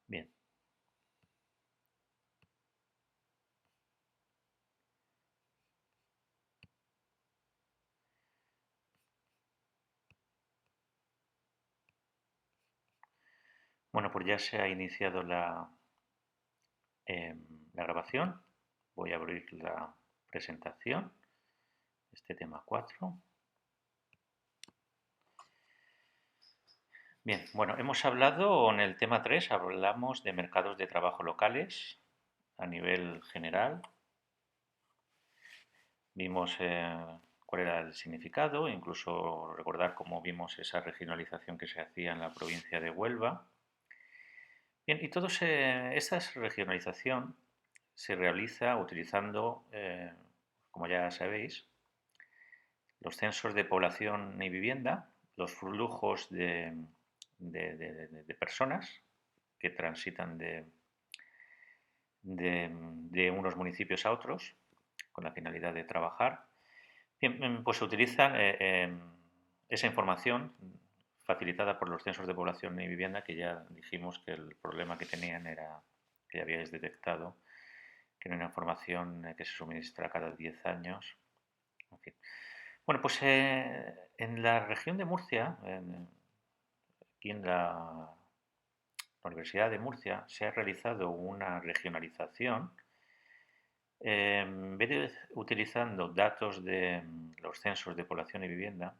Bien. Bueno, pues ya se ha iniciado la grabación. Voy a abrir la presentación, este tema 4. Bien, bueno, hemos hablado en el tema 3, hablamos de mercados de trabajo locales a nivel general. Vimos cuál era el significado, incluso recordar cómo vimos esa regionalización que se hacía en la provincia de Huelva. Bien, y esta regionalización se realiza utilizando, como ya sabéis, los censos de población y vivienda, los flujos de personas que transitan de unos municipios a otros con la finalidad de trabajar. Bien, pues se utiliza esa información facilitada por los censos de población y vivienda, que ya dijimos que el problema que tenían era que ya habíais detectado, que era una información que se suministra cada 10 años. En fin. Bueno, pues en la región de Murcia, aquí en la Universidad de Murcia, se ha realizado una regionalización. En vez de utilizando datos de los censos de población y vivienda,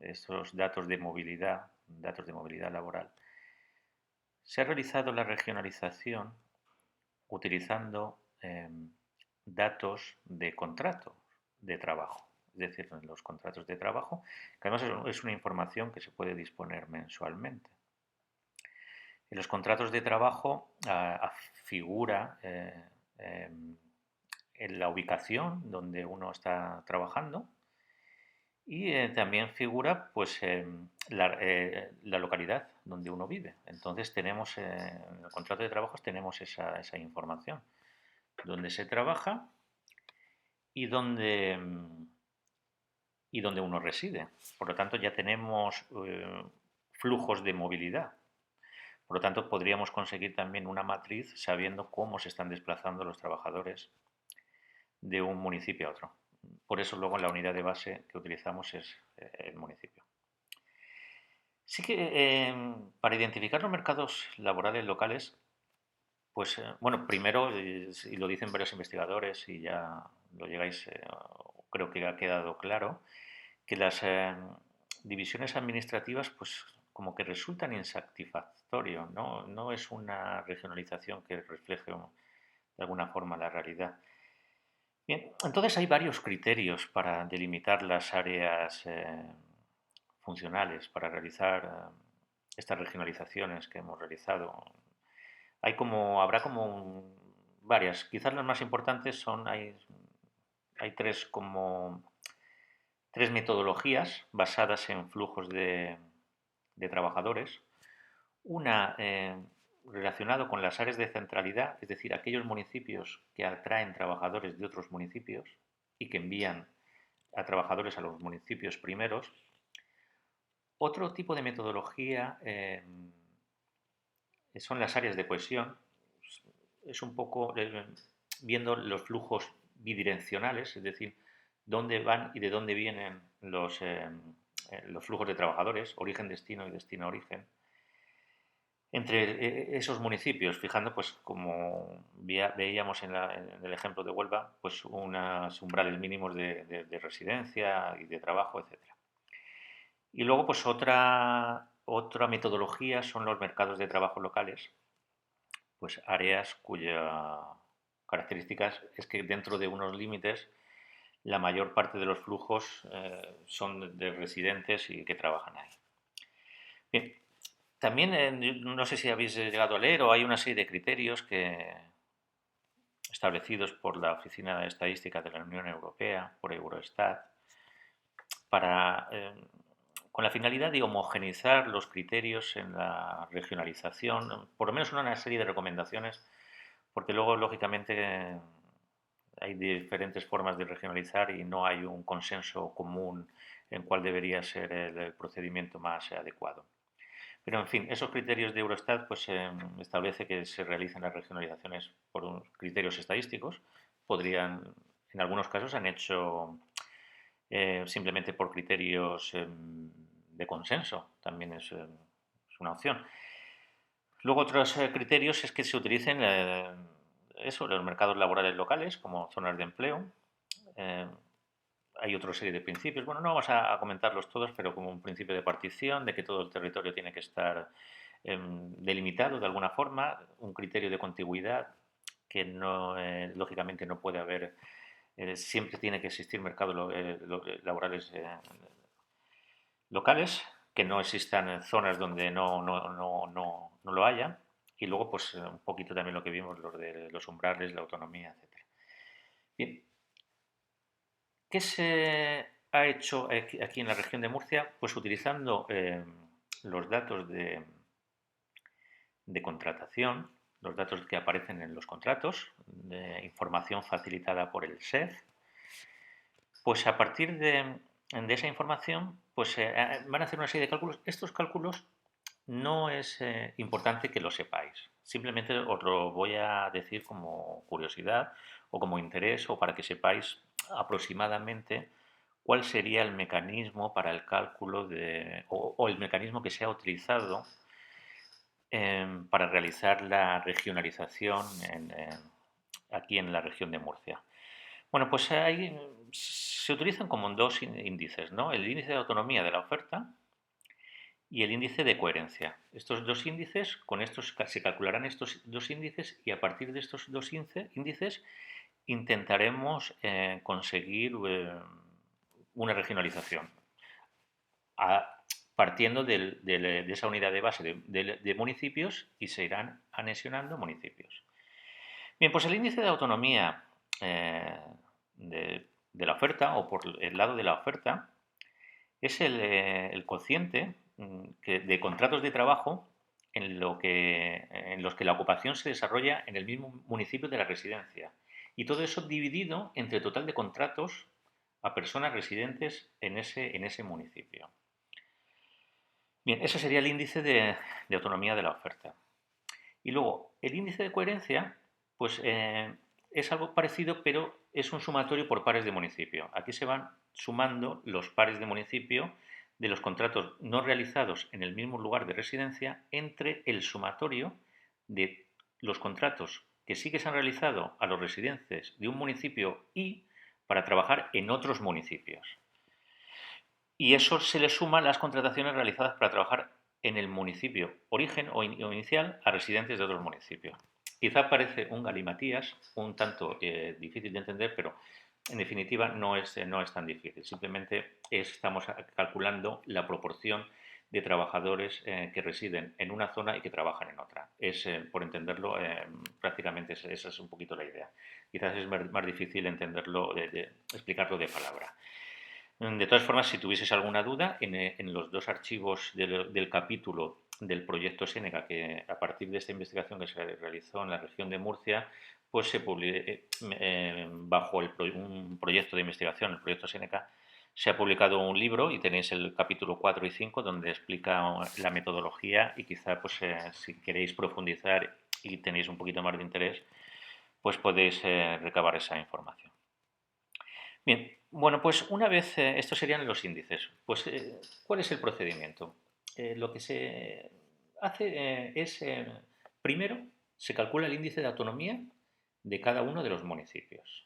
estos datos de movilidad laboral, se ha realizado la regionalización utilizando datos de contratos de trabajo, es decir, los contratos de trabajo, que además es una información que se puede disponer mensualmente. En los contratos de trabajo figura en la ubicación donde uno está trabajando y también figura pues la localidad donde uno vive. Entonces tenemos en el contrato de trabajo tenemos esa información, donde se trabaja y donde uno reside. Por lo tanto ya tenemos flujos de movilidad. Por lo tanto, podríamos conseguir también una matriz sabiendo cómo se están desplazando los trabajadores de un municipio a otro. Por eso luego la unidad de base que utilizamos es el municipio. Sí que para identificar los mercados laborales locales, pues bueno, primero, y lo dicen varios investigadores y ya lo llegáis, creo que ha quedado claro, que las divisiones administrativas pues como que resultan insatisfactorios, ¿no? No es una regionalización que refleje de alguna forma la realidad. Bien, entonces hay varios criterios para delimitar las áreas funcionales, para realizar estas regionalizaciones que hemos realizado. Habrá como varias, quizás las más importantes hay tres metodologías basadas en flujos de trabajadores. Una relacionado con las áreas de centralidad, es decir, aquellos municipios que atraen trabajadores de otros municipios y que envían a trabajadores a los municipios primeros. Otro tipo de metodología son las áreas de cohesión. Es un poco viendo los flujos bidireccionales, es decir, dónde van y de dónde vienen los flujos de trabajadores, origen-destino y destino-origen, entre esos municipios, fijando, pues como veíamos en el ejemplo de Huelva, pues unos umbrales mínimos de residencia y de trabajo, etcétera. Y luego, pues otra metodología son los mercados de trabajo locales, pues áreas cuya características es que dentro de unos límites la mayor parte de los flujos son de residentes y que trabajan ahí. Bien, también no sé si habéis llegado a leer o hay una serie de criterios establecidos por la Oficina de Estadística de la Unión Europea, por Eurostat, para con la finalidad de homogeneizar los criterios en la regionalización, por lo menos una serie de recomendaciones, porque luego, lógicamente, hay diferentes formas de regionalizar y no hay un consenso común en cuál debería ser el procedimiento más adecuado. Pero, en fin, esos criterios de Eurostat pues, establece que se realicen las regionalizaciones por unos criterios estadísticos. Podrían, en algunos casos, han hecho simplemente por criterios de consenso. También es una opción. Luego, otros criterios es que se utilicen los mercados laborales locales como zonas de empleo. Eh, Hay otra serie de principios. Bueno, no vamos a comentarlos todos, pero como un principio de partición, de que todo el territorio tiene que estar delimitado de alguna forma, un criterio de contigüidad, que no, lógicamente no puede haber, siempre tiene que existir mercados laborales locales, que no existan zonas donde no lo haya, y luego pues un poquito también lo que vimos, los de los umbrales, la autonomía, etcétera. Bien, ¿qué se ha hecho aquí en la región de Murcia? Pues utilizando los datos de contratación, los datos que aparecen en los contratos, de información facilitada por el SEF, pues a partir de esa información pues van a hacer una serie de cálculos. Estos cálculos no es importante que lo sepáis, simplemente os lo voy a decir como curiosidad o como interés o para que sepáis aproximadamente cuál sería el mecanismo para el cálculo o el mecanismo que se ha utilizado para realizar la regionalización aquí en la región de Murcia. Bueno, pues se utilizan como dos índices, ¿no? El índice de autonomía de la oferta y el índice de coherencia. Estos dos índices, con estos se calcularán estos dos índices y a partir de estos dos índices intentaremos conseguir una regionalización. Partiendo de esa unidad de base de municipios y se irán anexionando municipios. Bien, pues el índice de autonomía de la oferta o por el lado de la oferta es el cociente de contratos de trabajo en los que la ocupación se desarrolla en el mismo municipio de la residencia. Y todo eso dividido entre el total de contratos a personas residentes en ese municipio. Bien, ese sería el índice de autonomía de la oferta. Y luego, el índice de coherencia, pues es algo parecido, pero es un sumatorio por pares de municipio. Aquí se van sumando los pares de municipio de los contratos no realizados en el mismo lugar de residencia entre el sumatorio de los contratos que sí que se han realizado a los residentes de un municipio y para trabajar en otros municipios. Y eso se le suma a las contrataciones realizadas para trabajar en el municipio origen o inicial a residentes de otros municipios. Quizá parece un galimatías, un tanto difícil de entender, pero en definitiva no es tan difícil. Simplemente estamos calculando la proporción de trabajadores que residen en una zona y que trabajan en otra. Por entenderlo, prácticamente esa es un poquito la idea. Quizás es más difícil entenderlo, explicarlo de palabra. De todas formas, si tuvieses alguna duda, en los dos archivos del capítulo del proyecto Séneca, que a partir de esta investigación que se realizó en la región de Murcia, pues se bajo un proyecto de investigación, el proyecto Séneca, se ha publicado un libro y tenéis el capítulo 4 y 5 donde explica la metodología y quizá pues si queréis profundizar y tenéis un poquito más de interés, pues podéis recabar esa información. Bien, bueno, pues una vez, estos serían los índices, pues ¿cuál es el procedimiento? Lo que se hace es, primero, se calcula el índice de autonomía de cada uno de los municipios.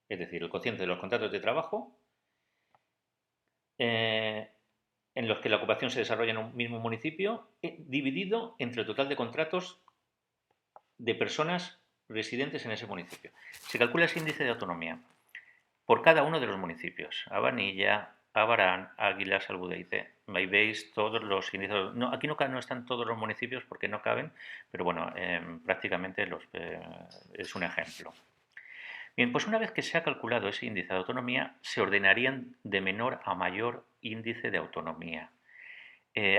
Es decir, el cociente de los contratos de trabajo en los que la ocupación se desarrolla en un mismo municipio, dividido entre el total de contratos de personas residentes en ese municipio. Se calcula ese índice de autonomía por cada uno de los municipios. Abanilla, Abarán, Águilas, Albudeice. Ahí veis todos los índices. No, aquí no están todos los municipios porque no caben, pero bueno, prácticamente es un ejemplo. Bien, pues una vez que se ha calculado ese índice de autonomía, se ordenarían de menor a mayor índice de autonomía.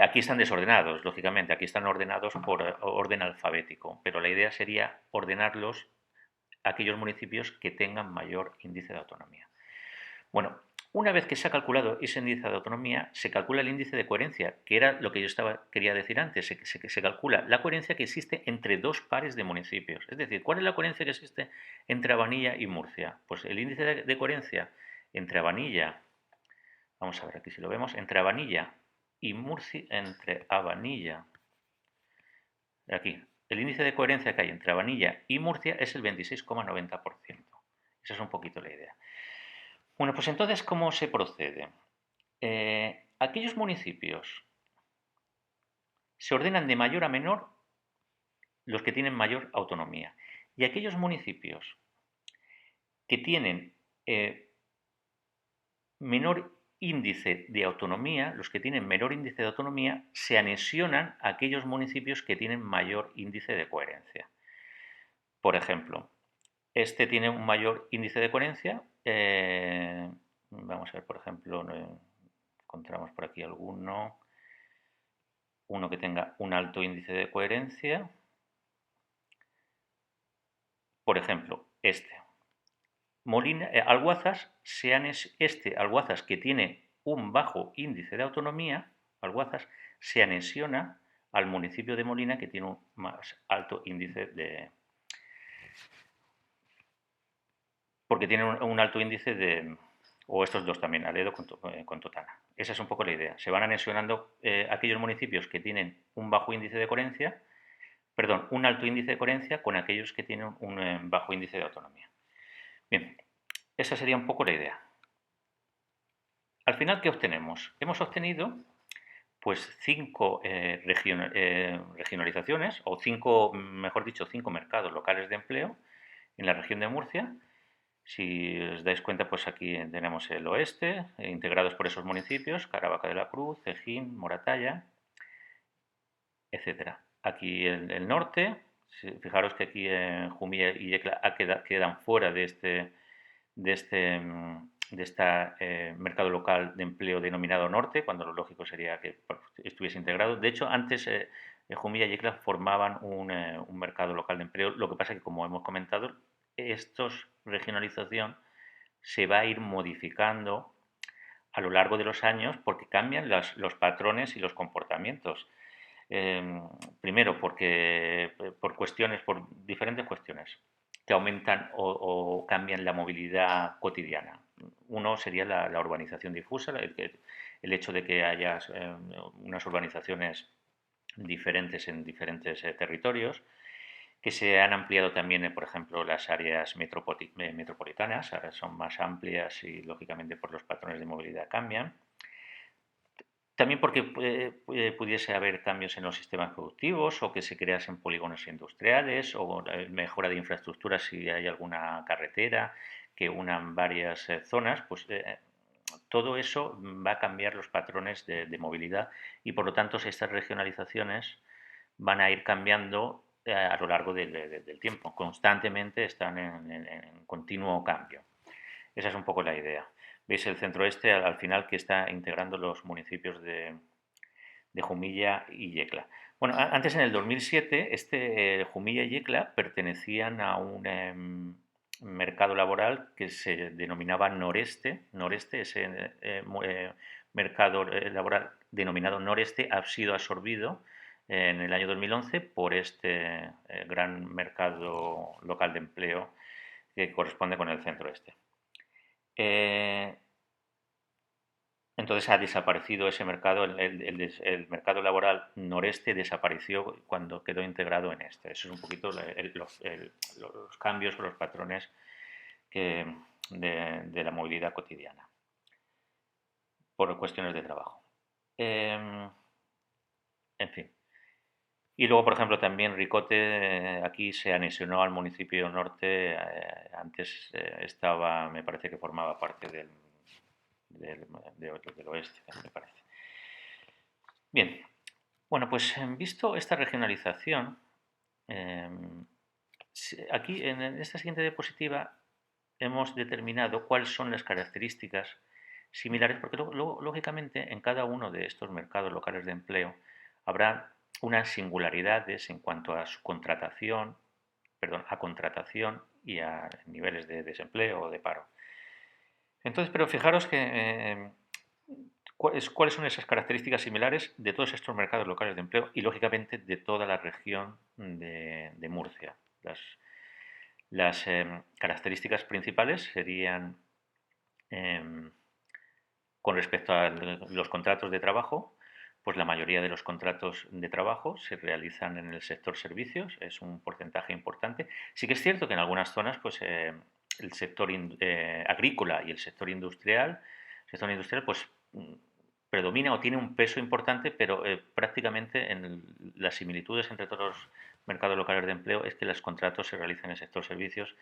Aquí están desordenados, lógicamente, aquí están ordenados por orden alfabético, pero la idea sería ordenarlos a aquellos municipios que tengan mayor índice de autonomía. Bueno, Una vez que se ha calculado ese índice de autonomía, se calcula el índice de coherencia, que era lo que quería decir antes. Se calcula la coherencia que existe entre dos pares de municipios. Es decir, ¿cuál es la coherencia que existe entre Abanilla y Murcia? Pues el índice de coherencia entre Abanilla, vamos a ver aquí si lo vemos, entre Abanilla y Murcia, aquí, el índice de coherencia que hay entre Abanilla y Murcia es el 26,90%. Esa es un poquito la idea. Bueno, pues entonces, ¿cómo se procede? Aquellos municipios se ordenan de mayor a menor los que tienen mayor autonomía. Y aquellos municipios que tienen menor índice de autonomía, los que tienen menor índice de autonomía, se anexionan a aquellos municipios que tienen mayor índice de coherencia. Por ejemplo, este tiene un mayor índice de coherencia. Vamos a ver, por ejemplo, encontramos por aquí uno que tenga un alto índice de coherencia. Por ejemplo, Alguazas, Alguazas que tiene un bajo índice de autonomía, Alguazas se anexiona al municipio de Molina que tiene un más alto índice de... porque tiene un alto índice de... o estos dos también, Aledo con Totana. Esa es un poco la idea. Se van anexionando aquellos municipios que tienen un bajo índice de coherencia, perdón, un alto índice de coherencia con aquellos que tienen un bajo índice de autonomía. Bien, esa sería un poco la idea. Al final, ¿qué obtenemos? Hemos obtenido pues 5 regionalizaciones, o 5, mejor dicho, 5 mercados locales de empleo en la región de Murcia. Si os dais cuenta, pues aquí tenemos el oeste, integrados por esos municipios, Caravaca de la Cruz, Cejín, Moratalla, etcétera. Aquí el norte, fijaros que aquí Jumilla y Yecla quedan fuera de este mercado local de empleo denominado norte, cuando lo lógico sería que estuviese integrado. De hecho, antes Jumilla y Yecla formaban un mercado local de empleo. Lo que pasa es que, como hemos comentado, estos regionalización se va a ir modificando a lo largo de los años porque cambian los patrones y los comportamientos. Primero, porque por diferentes cuestiones que aumentan o cambian la movilidad cotidiana. Uno sería la urbanización difusa, el hecho de que haya unas urbanizaciones diferentes en diferentes territorios, que se han ampliado también, por ejemplo, las áreas metropolitanas, ahora son más amplias y, lógicamente, por los patrones de movilidad cambian. También porque pudiese haber cambios en los sistemas productivos o que se creasen polígonos industriales o mejora de infraestructuras si hay alguna carretera que unan varias zonas, pues todo eso va a cambiar los patrones de movilidad y, por lo tanto, estas regionalizaciones van a ir cambiando a lo largo del tiempo. Constantemente están en continuo cambio. Esa es un poco la idea. Veis el centro-oeste al final que está integrando los municipios de Jumilla y Yecla. Bueno, antes en el 2007, Jumilla y Yecla pertenecían a un mercado laboral que se denominaba Noreste. Ese mercado laboral denominado Noreste ha sido absorbido en el año 2011 por este gran mercado local de empleo que corresponde con el centro-este. Entonces ha desaparecido ese mercado, el mercado laboral noreste desapareció cuando quedó integrado en este. Eso es un poquito los cambios o los patrones de la movilidad cotidiana por cuestiones de trabajo. En fin. Y luego, por ejemplo, también Ricote aquí se anexionó al municipio norte. Antes me parece que formaba parte del oeste, me parece. Bien, bueno, pues visto esta regionalización, aquí en esta siguiente diapositiva hemos determinado cuáles son las características similares, porque lógicamente en cada uno de estos mercados locales de empleo habrá unas singularidades en cuanto a su contratación y a niveles de desempleo o de paro. Entonces, pero fijaros que cuáles son esas características similares de todos estos mercados locales de empleo y, lógicamente, de toda la región de Murcia. Las características principales serían, em, con respecto a los contratos de trabajo, pues la mayoría de los contratos de trabajo se realizan en el sector servicios, es un porcentaje importante. Sí que es cierto que en algunas zonas, pues el sector agrícola y el sector industrial, pues predomina o tiene un peso importante, pero prácticamente en las similitudes entre todos los mercados locales de empleo es que los contratos se realizan en el sector servicios.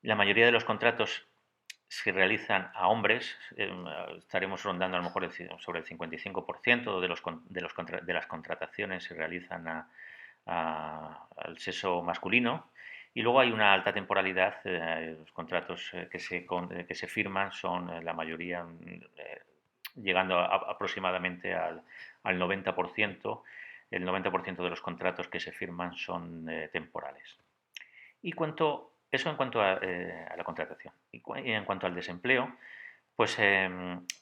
La mayoría de los contratos se realizan a hombres, estaremos rondando a lo mejor sobre el 55% de las contrataciones se realizan al sexo masculino, y luego hay una alta temporalidad. Los contratos que se firman son la mayoría llegando aproximadamente al 90%. El 90% de los contratos que se firman son temporales. Eso en cuanto a la contratación. Y en cuanto al desempleo, pues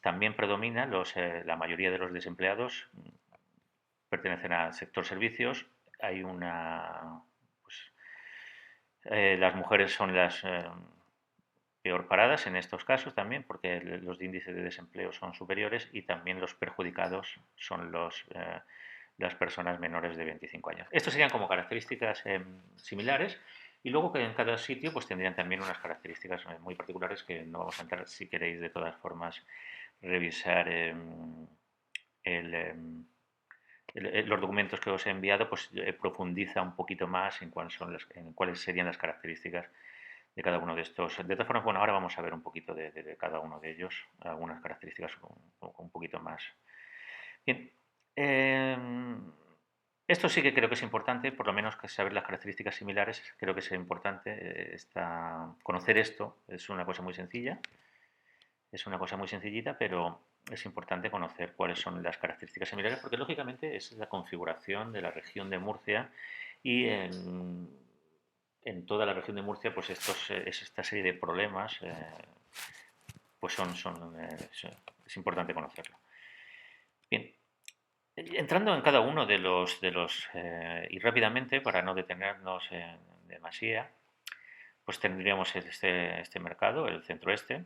también predomina, la mayoría de los desempleados pertenecen al sector servicios. Hay una, pues, las mujeres son las peor paradas en estos casos también, porque los índices de desempleo son superiores, y también los perjudicados son las personas menores de 25 años. Estos serían como características similares, y luego que en cada sitio pues tendrían también unas características muy particulares que no vamos a entrar. Si queréis, de todas formas, revisar los documentos que os he enviado, pues profundiza un poquito más en cuáles serían las características de cada uno de estos. De todas formas, bueno, ahora vamos a ver un poquito de cada uno de ellos, algunas características un poquito más. Bien, esto sí que creo que es importante, por lo menos que saber las características similares. Creo que es importante conocer esto. Es una cosa muy sencilla, es una cosa muy sencillita, pero es importante conocer cuáles son las características similares, porque lógicamente es la configuración de la región de Murcia, y en toda la región de Murcia, pues esta serie de problemas, pues es importante conocerlo. Bien, entrando en cada uno y rápidamente, para no detenernos en demasía, pues tendríamos este mercado, el centro-este.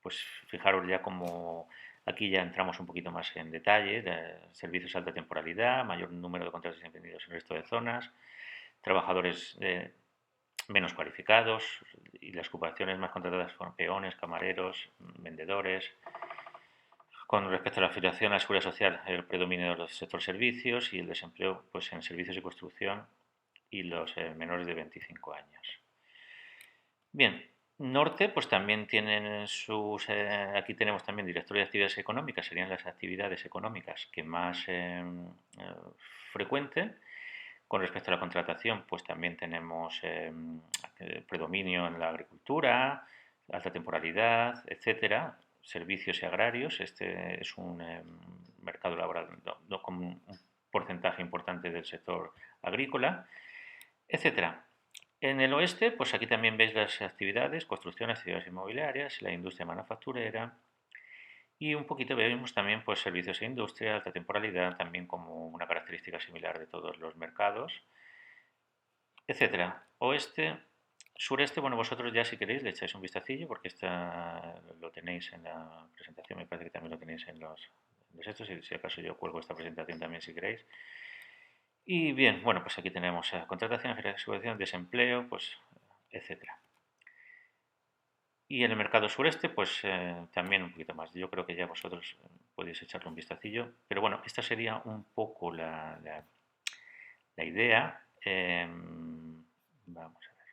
Pues fijaros ya como aquí ya entramos un poquito más en detalle: servicios de alta temporalidad, mayor número de contratos indefinidos en el resto de zonas, trabajadores menos cualificados, y las ocupaciones más contratadas son peones, camareros, vendedores. Con respecto a la afiliación a la seguridad social, el predominio del sector servicios, y el desempleo pues en servicios y construcción, y los menores de 25 años. Bien, Norte pues también tienen aquí tenemos también directorio de actividades económicas, serían las actividades económicas que más frecuente. Con respecto a la contratación, pues también tenemos predominio en la agricultura, alta temporalidad, etcétera, servicios y agrarios. Este es un mercado laboral con un porcentaje importante del sector agrícola, etcétera. En el oeste, pues aquí también veis las actividades: construcción, actividades inmobiliarias, la industria manufacturera, y un poquito vemos también pues servicios e industria, alta temporalidad, también como una característica similar de todos los mercados, etcétera. Oeste, sureste, bueno, vosotros ya, si queréis, le echáis un vistacillo, porque lo tenéis en la presentación. Me parece que también lo tenéis en los estos, y si acaso yo cuelgo esta presentación también, si queréis. Y bien, bueno, pues aquí tenemos contratación, subvención, desempleo, pues etcétera. Y en el mercado sureste, pues también un poquito más. Yo creo que ya vosotros podéis echarle un vistacillo. Pero bueno, esta sería un poco la idea. Vamos a ver.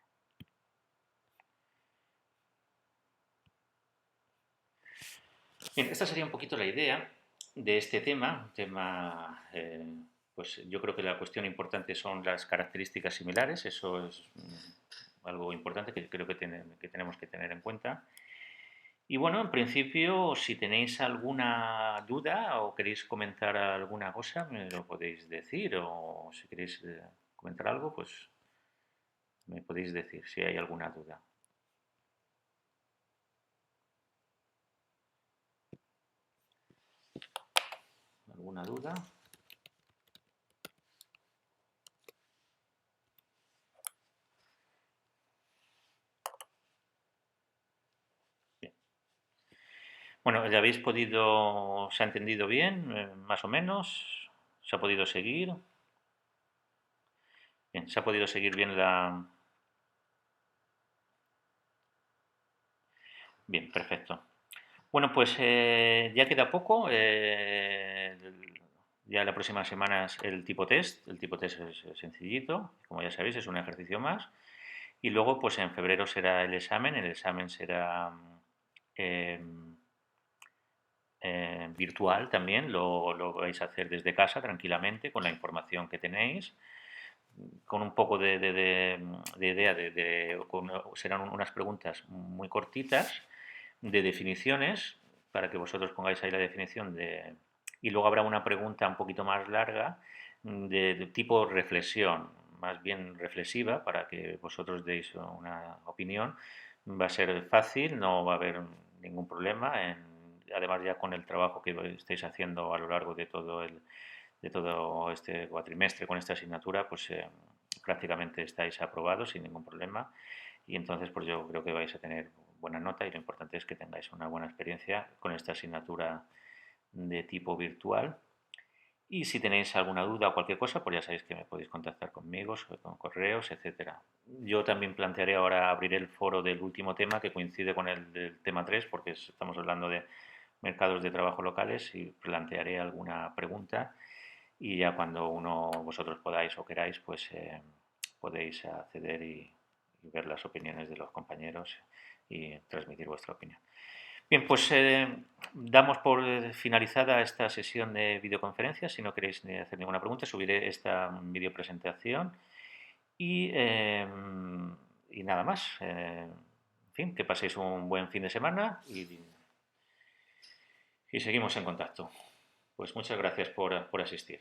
Bien, esta sería un poquito la idea de este tema. Pues yo creo que la cuestión importante son las características similares. Eso es algo importante que creo que tenemos que tener en cuenta. Y bueno, en principio, si tenéis alguna duda o queréis comentar alguna cosa, me lo podéis decir, o si queréis comentar algo, pues me podéis decir si hay alguna duda. ¿Alguna duda? Bien. Bueno, ¿ya habéis podido, se ha entendido bien, más o menos? ¿Se ha podido seguir? Bien, ¿se ha podido seguir bien la...? Bien, perfecto. Bueno, pues ya queda poco. Ya la próxima semana es el tipo test. El tipo test es sencillito, como ya sabéis, es un ejercicio más. Y luego, pues en febrero será el examen. El examen será eh, virtual también. Lo vais a hacer desde casa tranquilamente con la información que tenéis, con un poco de idea serán unas preguntas muy cortitas de definiciones para que vosotros pongáis ahí la definición y luego habrá una pregunta un poquito más larga de tipo reflexión, más bien reflexiva, para que vosotros deis una opinión. Va a ser fácil, no va a haber ningún problema. Además, ya con el trabajo que estáis haciendo a lo largo de todo este cuatrimestre con esta asignatura, pues prácticamente estáis aprobados sin ningún problema, y entonces pues yo creo que vais a tener buena nota, y lo importante es que tengáis una buena experiencia con esta asignatura de tipo virtual. Y si tenéis alguna duda o cualquier cosa, pues ya sabéis que me podéis contactar conmigo, con correos, etcétera. Yo también plantearé ahora abrir el foro del último tema, que coincide con el del tema 3, porque estamos hablando de mercados de trabajo locales, y plantearé alguna pregunta, y ya cuando vosotros podáis o queráis, pues podéis acceder y ver las opiniones de los compañeros y transmitir vuestra opinión. Bien, pues damos por finalizada esta sesión de videoconferencia. Si no queréis hacer ninguna pregunta, subiré esta videopresentación y, y nada más. En fin, que paséis un buen fin de semana y seguimos en contacto. Pues muchas gracias por asistir.